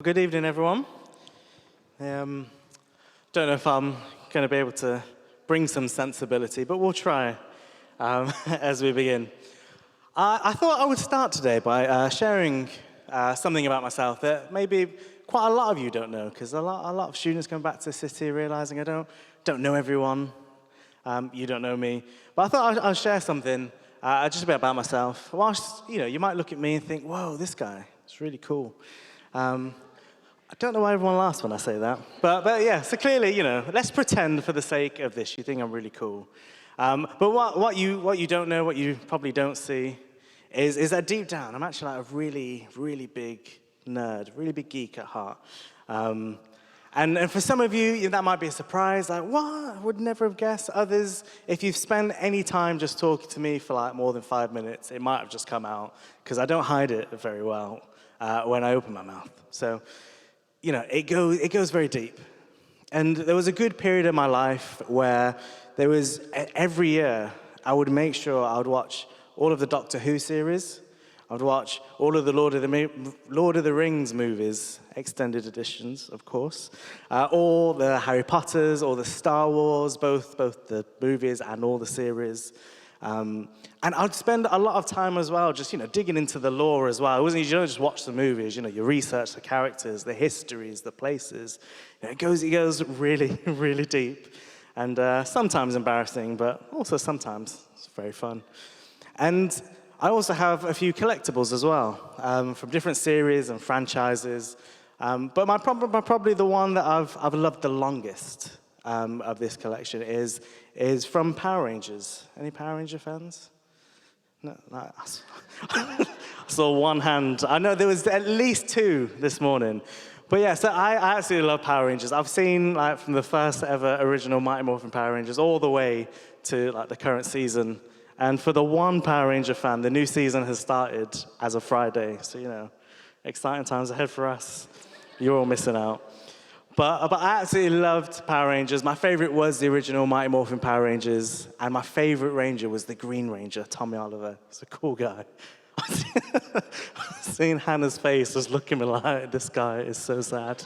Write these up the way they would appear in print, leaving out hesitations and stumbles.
Good evening, everyone. Don't know if I'm going to be able to bring some sensibility, but we'll try as we begin. I thought I would start today by sharing something about myself that maybe quite a lot of you don't know, because a lot of students come back to the city realizing I don't know everyone. You don't know me. But I thought I'll share something just a bit about myself. Whilst, you might look at me and think, whoa, this guy, it's really cool. I don't know why everyone laughs when I say that. But yeah, so clearly, let's pretend for the sake of this, you think I'm really cool. But what you don't know, what you probably don't see, is that deep down, I'm actually like a really, really big nerd, really big geek at heart. And for some of you, that might be a surprise, like, what? I would never have guessed. Others, if you've spent any time just talking to me for like more than 5 minutes, it might have just come out, because I don't hide it very well when I open my mouth. So, it goes very deep. And there was a good period in my life where there was, every year, I would make sure I would watch all of the Doctor Who series. I would watch all of the Lord of the Rings movies, extended editions, of course, all the Harry Potters, all the Star Wars, both the movies and all the series. And I'd spend a lot of time as well just, digging into the lore as well. It wasn't, you don't just watch the movies, you research the characters, the histories, the places. It goes really, really deep. And sometimes embarrassing, but also sometimes it's very fun. And I also have a few collectibles as well, from different series and franchises. But probably the one that I've loved the longest of this collection is from Power Rangers. Any Power Ranger fans? No, I saw one hand. I know there was at least two this morning. But yeah, so I absolutely love Power Rangers. I've seen from the first ever original Mighty Morphin Power Rangers all the way to the current season. And for the one Power Ranger fan, the new season has started as of Friday. So, exciting times ahead for us. You're all missing out. But I absolutely loved Power Rangers. My favorite was the original Mighty Morphin Power Rangers. And my favorite Ranger was the Green Ranger, Tommy Oliver. He's a cool guy. Seeing Hannah's face, just looking at me like, this guy is so sad.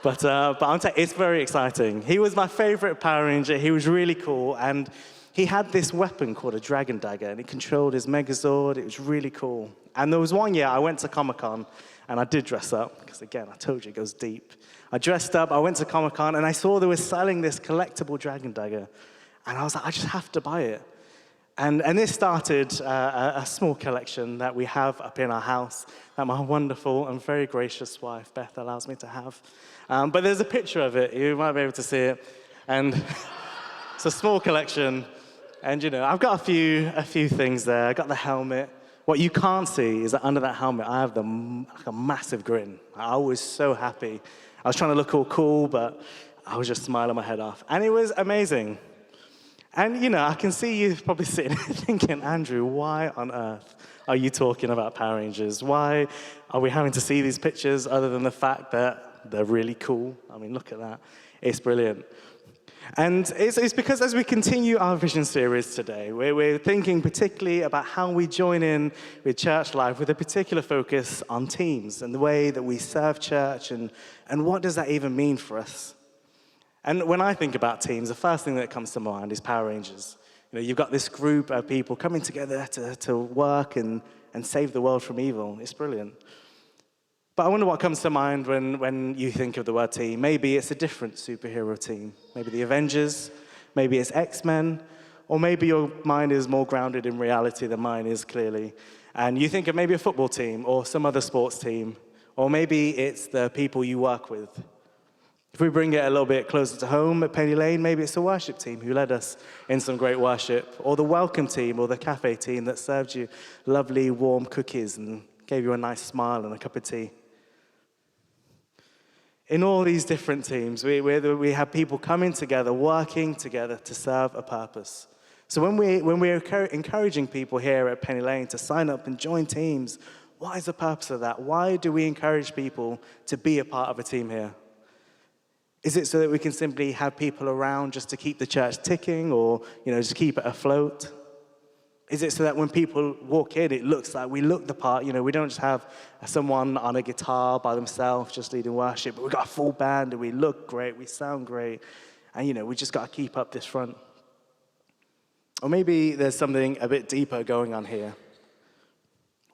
But I'm telling you, it's very exciting. He was my favorite Power Ranger. He was really cool. And he had this weapon called a Dragon Dagger, and he controlled his Megazord. It was really cool. And there was one year I went to Comic-Con, and I did dress up, because again, I told you it goes deep. I dressed up, I went to Comic-Con, and I saw they were selling this collectible Dragon Dagger. And I was like, I just have to buy it. And this started a small collection that we have up in our house that my wonderful and very gracious wife, Beth, allows me to have. But there's a picture of it. You might be able to see it. And it's a small collection. And, I've got a few things there. I got the helmet. What you can't see is that under that helmet, I have a massive grin. I was so happy. I was trying to look all cool, but I was just smiling my head off. And it was amazing. And, I can see you probably sitting here thinking, Andrew, why on earth are you talking about Power Rangers? Why are we having to see these pictures other than the fact that they're really cool? I mean, look at that. It's brilliant. And it's because as we continue our vision series today, we're thinking particularly about how we join in with church life with a particular focus on teams and the way that we serve church and what does that even mean for us. And when I think about teams, the first thing that comes to mind is Power Rangers. You've got this group of people coming together to work and save the world from evil. It's brilliant. But I wonder what comes to mind when you think of the word team. Maybe it's a different superhero team. Maybe the Avengers, maybe it's X-Men, or maybe your mind is more grounded in reality than mine is, clearly. And you think of maybe a football team or some other sports team, or maybe it's the people you work with. If we bring it a little bit closer to home at Penny Lane, maybe it's the worship team who led us in some great worship, or the welcome team or the cafe team that served you lovely warm cookies and gave you a nice smile and a cup of tea. In all these different teams, we have people coming together, working together to serve a purpose. So when we're encouraging people here at Penny Lane to sign up and join teams, what is the purpose of that? Why do we encourage people to be a part of a team here? Is it so that we can simply have people around just to keep the church ticking or, just keep it afloat? Is it so that when people walk in, it looks like we look the part? We don't just have someone on a guitar by themselves just leading worship, but we've got a full band and we look great, we sound great, and we just got to keep up this front. Or maybe there's something a bit deeper going on here.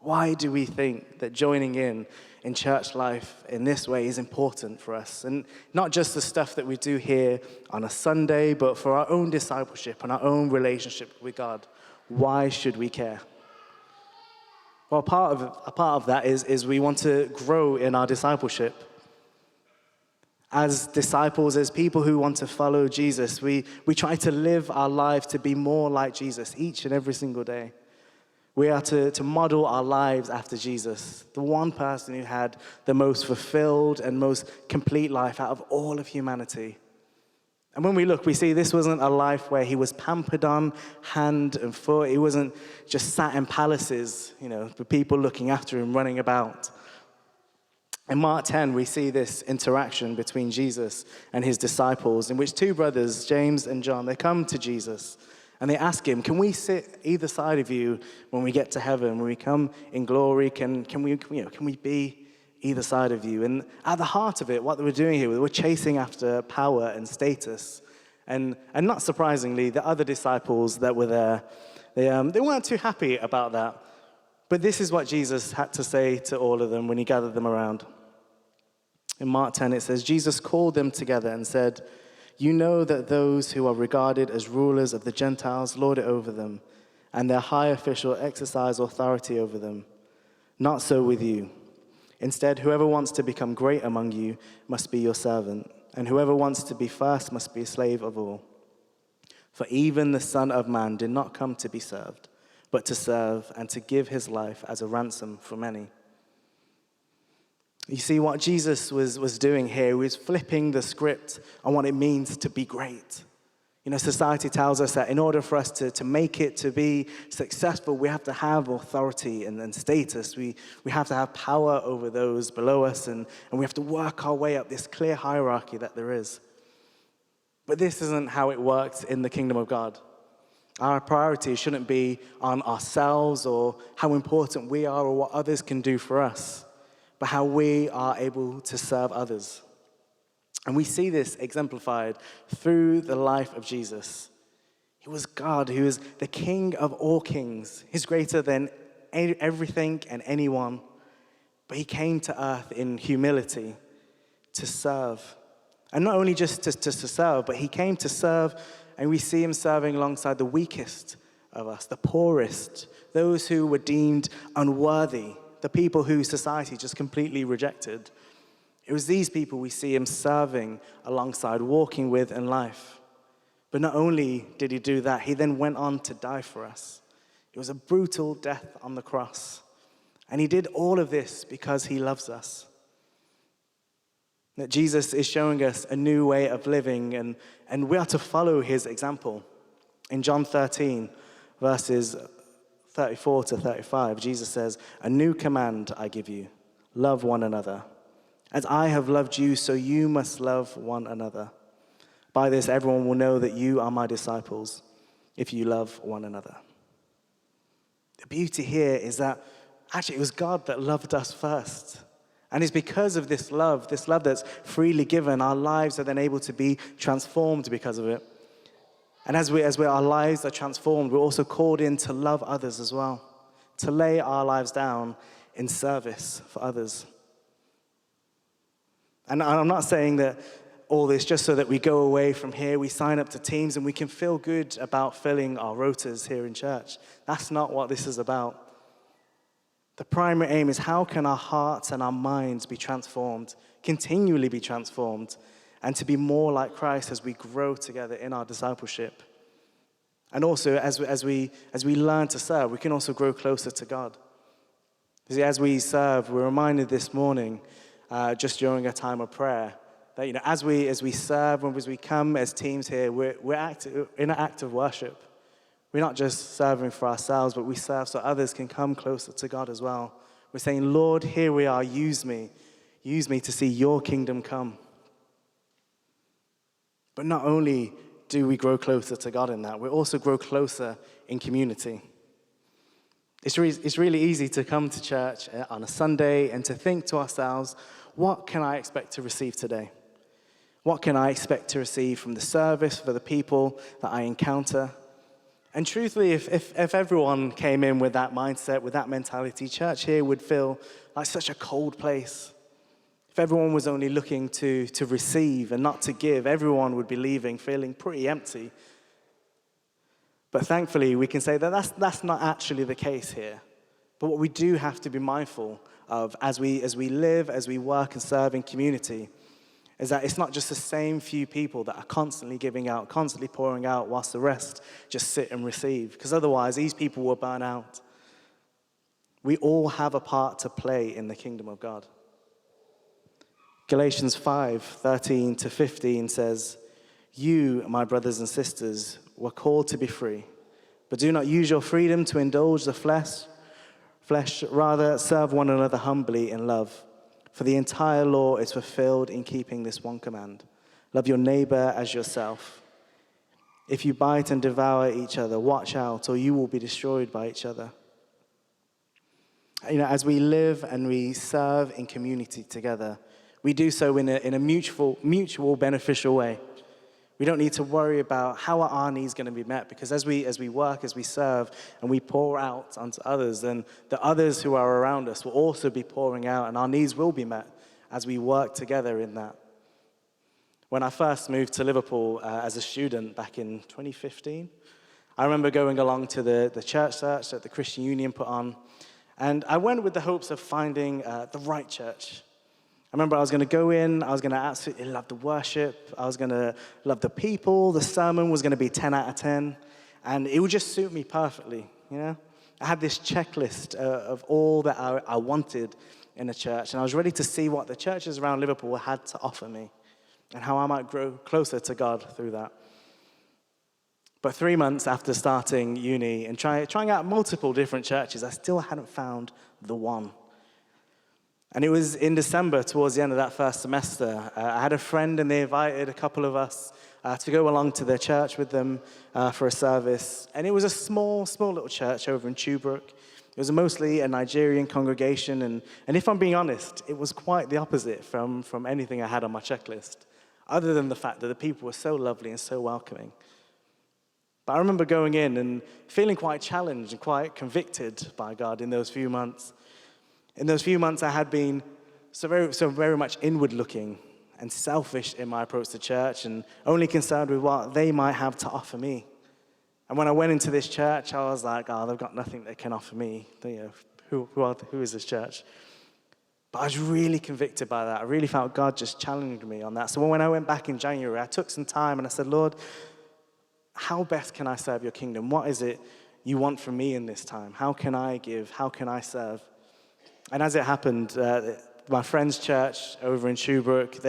Why do we think that joining in church life in this way is important for us? And not just the stuff that we do here on a Sunday, but for our own discipleship and our own relationship with God. Why should we care? Well, a part of that is we want to grow in our discipleship. As disciples, as people who want to follow Jesus, we try to live our lives to be more like Jesus each and every single day. We are to model our lives after Jesus, the one person who had the most fulfilled and most complete life out of all of humanity. And when we look, we see this wasn't a life where he was pampered on hand and foot. He wasn't just sat in palaces, with people looking after him, running about. In Mark 10, we see this interaction between Jesus and his disciples, in which two brothers, James and John, they come to Jesus and they ask him, can we sit either side of you when we get to heaven? When we come in glory, can we be either side of you? And at the heart of it, what they were doing here, they were chasing after power and status. And not surprisingly, the other disciples that were there, they weren't too happy about that. But this is what Jesus had to say to all of them when he gathered them around. In Mark 10, it says, Jesus called them together and said, you know that those who are regarded as rulers of the Gentiles lord it over them, and their high official exercise authority over them. Not so with you. Instead, whoever wants to become great among you must be your servant, and whoever wants to be first must be a slave of all. For even the Son of Man did not come to be served, but to serve and to give his life as a ransom for many. You see, what Jesus was doing here was flipping the script on what it means to be great. Society tells us that in order for us to make it, to be successful, we have to have authority and status. We have to have power over those below us, and we have to work our way up this clear hierarchy that there is. But this isn't how it works in the kingdom of God. Our priority shouldn't be on ourselves or how important we are or what others can do for us, but how we are able to serve others. And we see this exemplified through the life of Jesus. He was God, who is the King of all kings. He's greater than everything and anyone. But he came to earth in humility to serve. And not only just to serve, but he came to serve, and we see him serving alongside the weakest of us, the poorest, those who were deemed unworthy, the people who society just completely rejected. It was these people we see him serving alongside, walking with in life. But not only did he do that, he then went on to die for us. It was a brutal death on the cross. And he did all of this because he loves us. That Jesus is showing us a new way of living, and we are to follow his example. In John 13, verses 34 to 35, Jesus says, a new command I give you, love one another. As I have loved you, so you must love one another. By this, everyone will know that you are my disciples, if you love one another. The beauty here is that actually it was God that loved us first. And it's because of this love that's freely given, our lives are then able to be transformed because of it. And as our lives are transformed, we're also called in to love others as well, to lay our lives down in service for others. And I'm not saying that all this just so that we go away from here, we sign up to teams, and we can feel good about filling our rotas here in church. That's not what this is about. The primary aim is how can our hearts and our minds be transformed, continually be transformed, and to be more like Christ as we grow together in our discipleship. And also, as we learn to serve, we can also grow closer to God. See, as we serve, we're reminded this morning, just during a time of prayer, that as we serve and as we come as teams here, we're in an act of worship. We're not just serving for ourselves, but we serve so others can come closer to God as well. We're saying, Lord, here we are, use me to see your kingdom come. But not only do we grow closer to God in that, we also grow closer in community. It's really easy to come to church on a Sunday and to think to ourselves, what can I expect to receive today? What can I expect to receive from the service, for the people that I encounter? And truthfully, if everyone came in with that mindset, with that mentality, church here would feel like such a cold place. If everyone was only looking to receive and not to give, everyone would be leaving feeling pretty empty. But thankfully, we can say that that's not actually the case here. But what we do have to be mindful of as we live, as we work and serve in community, is that it's not just the same few people that are constantly giving out, constantly pouring out, whilst the rest just sit and receive. Because otherwise, these people will burn out. We all have a part to play in the kingdom of God. Galatians 5:13-15 says, "You, my brothers and sisters, were called to be free, but do not use your freedom to indulge the flesh. Rather, serve one another humbly in love. For the entire law is fulfilled in keeping this one command: love your neighbor as yourself. If you bite and devour each other, watch out, or you will be destroyed by each other." As we live and we serve in community together, we do so in a mutual beneficial way. We don't need to worry about how are our needs going to be met, because as we work, as we serve, and we pour out onto others, then the others who are around us will also be pouring out, and our needs will be met as we work together in that. When I first moved to Liverpool as a student back in 2015, I remember going along to the church search that the Christian Union put on, and I went with the hopes of finding the right church. I remember I was going to go in, I was going to absolutely love the worship, I was going to love the people, the sermon was going to be 10 out of 10, and it would just suit me perfectly, I had this checklist of all that I wanted in a church, and I was ready to see what the churches around Liverpool had to offer me, and how I might grow closer to God through that. But 3 months after starting uni and trying out multiple different churches, I still hadn't found the one. And it was in December, towards the end of that first semester, I had a friend and they invited a couple of us to go along to their church with them for a service. And it was a small little church over in Tuebrook. It was mostly a Nigerian congregation. And if I'm being honest, it was quite the opposite from anything I had on my checklist, other than the fact that the people were so lovely and so welcoming. But I remember going in and feeling quite challenged and quite convicted by God in those few months. In those few months, I had been so very much inward-looking and selfish in my approach to church and only concerned with what they might have to offer me. And when I went into this church, I was like, they've got nothing they can offer me. Who is this church? But I was really convicted by that. I really felt God just challenged me on that. So when I went back in January, I took some time and I said, Lord, how best can I serve your kingdom? What is it you want from me in this time? How can I give? How can I serve? And as it happened, my friend's church over in Tuebrook,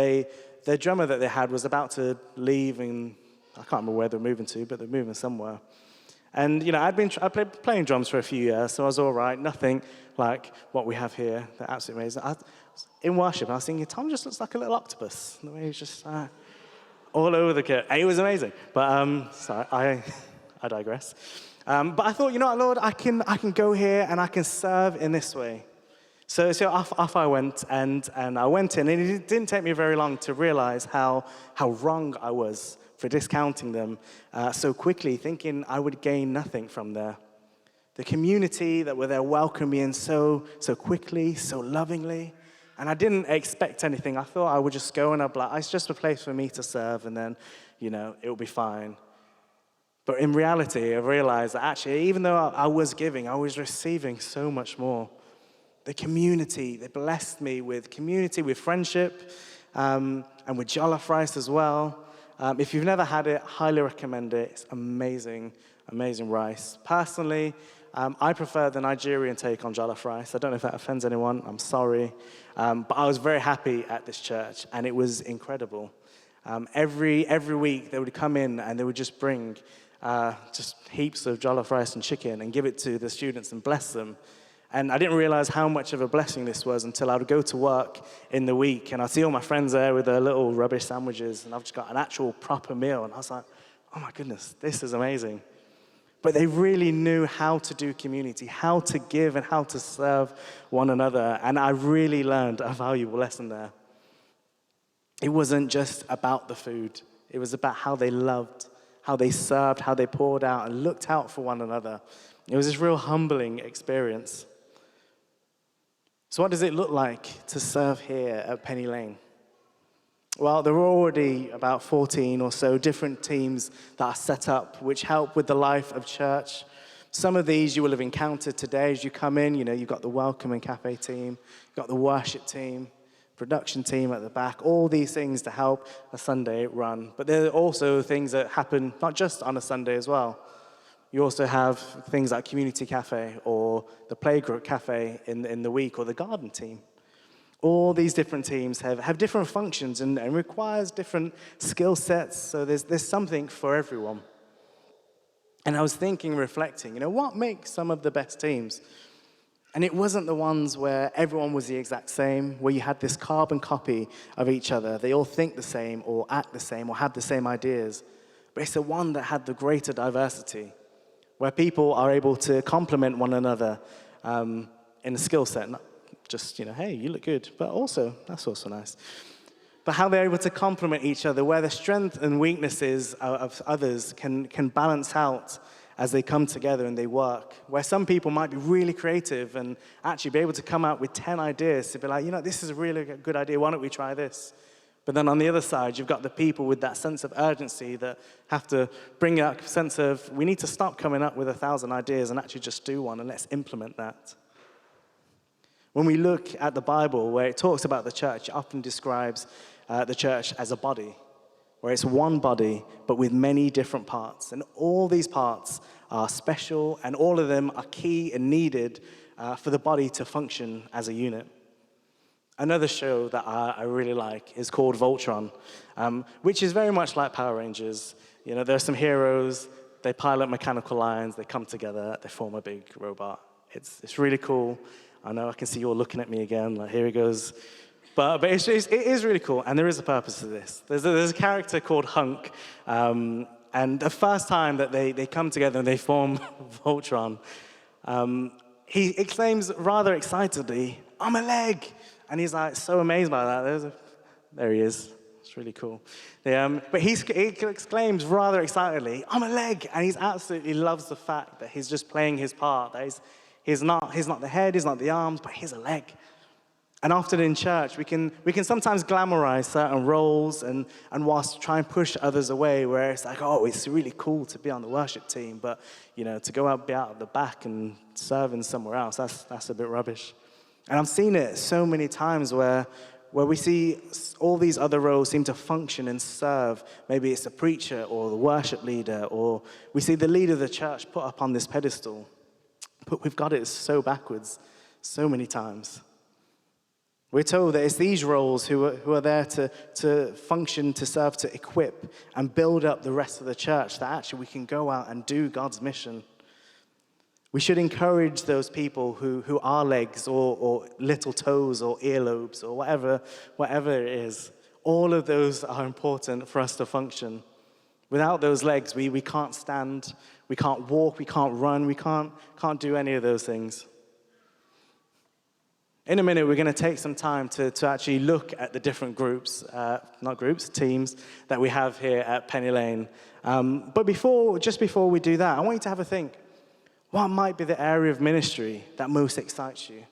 their drummer that they had was about to leave, and I can't remember where they're moving to, but they're moving somewhere. And I'd been playing drums for a few years, so I was all right. Nothing like what we have here. They're absolutely amazing. In worship, I was thinking, Tom just looks like a little octopus. The way he's just all over the kit. It was amazing. But sorry, I digress. But I thought, Lord, I can go here and I can serve in this way. So off I went, and I went in, and it didn't take me very long to realize how wrong I was for discounting them so quickly, thinking I would gain nothing from there. The community that were there welcomed me in so quickly, so lovingly, and I didn't expect anything. I thought I would just go and I'd be like, it's just a place for me to serve, and then, it'll be fine. But in reality, I realized that actually, even though I was giving, I was receiving so much more. The community, they blessed me with community, with friendship, and with jollof rice as well. If you've never had it, highly recommend it. It's amazing, amazing rice. Personally, I prefer the Nigerian take on jollof rice. I don't know if that offends anyone. I'm sorry. But I was very happy at this church, and it was incredible. Every week, they would come in, and they would just bring just heaps of jollof rice and chicken and give it to the students and bless them. And I didn't realize how much of a blessing this was until I would go to work in the week, and I'd see all my friends there with their little rubbish sandwiches, and I've just got an actual proper meal. And I was like, oh my goodness, this is amazing. But they really knew how to do community, how to give and how to serve one another. And I really learned a valuable lesson there. It wasn't just about the food. It was about how they loved, how they served, how they poured out and looked out for one another. It was this real humbling experience. So what does it look like to serve here at Penny Lane? Well, there were already about 14 or so different teams that are set up which help with the life of church. Some of these you will have encountered today as you come in. You know, you've got the welcome and cafe team, you've got the worship team, production team at the back, all these things to help a Sunday run. But there are also things that happen not just on a Sunday as well. You also have things like community cafe or the playgroup cafe in the week, or the garden team. All these different teams have different functions and requires different skill sets, so there's something for everyone. And I was thinking, reflecting, what makes some of the best teams? And it wasn't the ones where everyone was the exact same, where you had this carbon copy of each other. They all think the same or act the same or have the same ideas. But it's the one that had the greater diversity, where people are able to complement one another in a skill set, not just, hey, you look good, but also, that's also nice. But how they're able to complement each other, where the strength and weaknesses of others can balance out as they come together and they work. Where some people might be really creative and actually be able to come out with 10 ideas to be like, this is a really good idea, why don't we try this? But then on the other side, you've got the people with that sense of urgency that have to bring that sense of, we need to stop coming up with 1,000 ideas and actually just do one, and let's implement that. When we look at the Bible, where it talks about the church, it often describes the church as a body, where it's one body, but with many different parts. And all these parts are special, and all of them are key and needed for the body to function as a unit. Another show that I really like is called Voltron, which is very much like Power Rangers. There are some heroes, they pilot mechanical lines, they come together, they form a big robot. It's really cool. I know I can see you all looking at me again, like here he goes. But it is really cool, and there is a purpose to this. There's a character called Hunk, and the first time that they come together and they form Voltron, he exclaims rather excitedly, "I'm a leg!" And he's like so amazed by that. There he is. It's really cool. But he exclaims rather excitedly, "I'm a leg!" And he absolutely loves the fact that he's just playing his part. That he's not the head, he's not the arms, but he's a leg. And often in church, we can sometimes glamorize certain roles and whilst try and push others away, where it's like, oh, it's really cool to be on the worship team, but to go out, be out at the back and serving somewhere else, that's a bit rubbish. And I've seen it so many times where we see all these other roles seem to function and serve. Maybe it's the preacher or the worship leader, or we see the leader of the church put up on this pedestal. But we've got it so backwards so many times. We're told that it's these roles who are there to function, to serve, to equip and build up the rest of the church, that actually we can go out and do God's mission. We should encourage those people who are legs or little toes or earlobes or whatever it is. All of those are important for us to function. Without those legs, we can't stand, we can't walk, we can't run, we can't do any of those things. In a minute, we're going to take some time to actually look at the different teams that we have here at Penny Lane. But just before we do that, I want you to have a think. What might be the area of ministry that most excites you?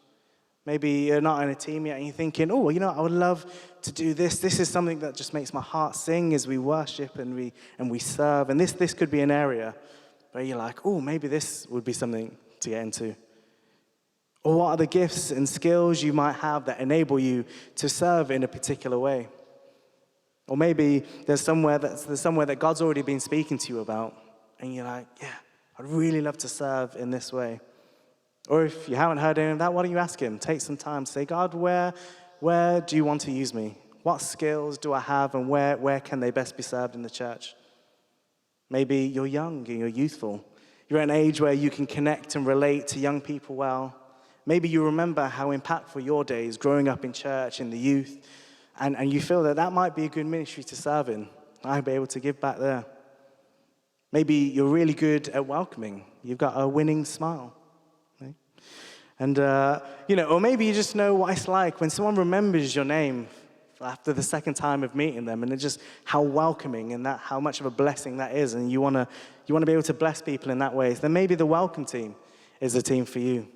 Maybe you're not in a team yet and you're thinking, oh, I would love to do this. This is something that just makes my heart sing as we worship and we serve. And this could be an area where you're like, oh, maybe this would be something to get into. Or what are the gifts and skills you might have that enable you to serve in a particular way? Or maybe there's somewhere that God's already been speaking to you about, and you're like, yeah, I'd really love to serve in this way. Or if you haven't heard any of that, why don't you ask him? Take some time to say, God, where do you want to use me? What skills do I have, and where can they best be served in the church? Maybe you're young and you're youthful. You're at an age where you can connect and relate to young people well. Maybe you remember how impactful your days growing up in church, in the youth, and you feel that might be a good ministry to serve in. I'd be able to give back there. Maybe you're really good at welcoming. You've got a winning smile. Right? And, or maybe you just know what it's like when someone remembers your name after the second time of meeting them, and it's just how welcoming and how much of a blessing that is, and you want to be able to bless people in that way. Then maybe the welcome team is the team for you.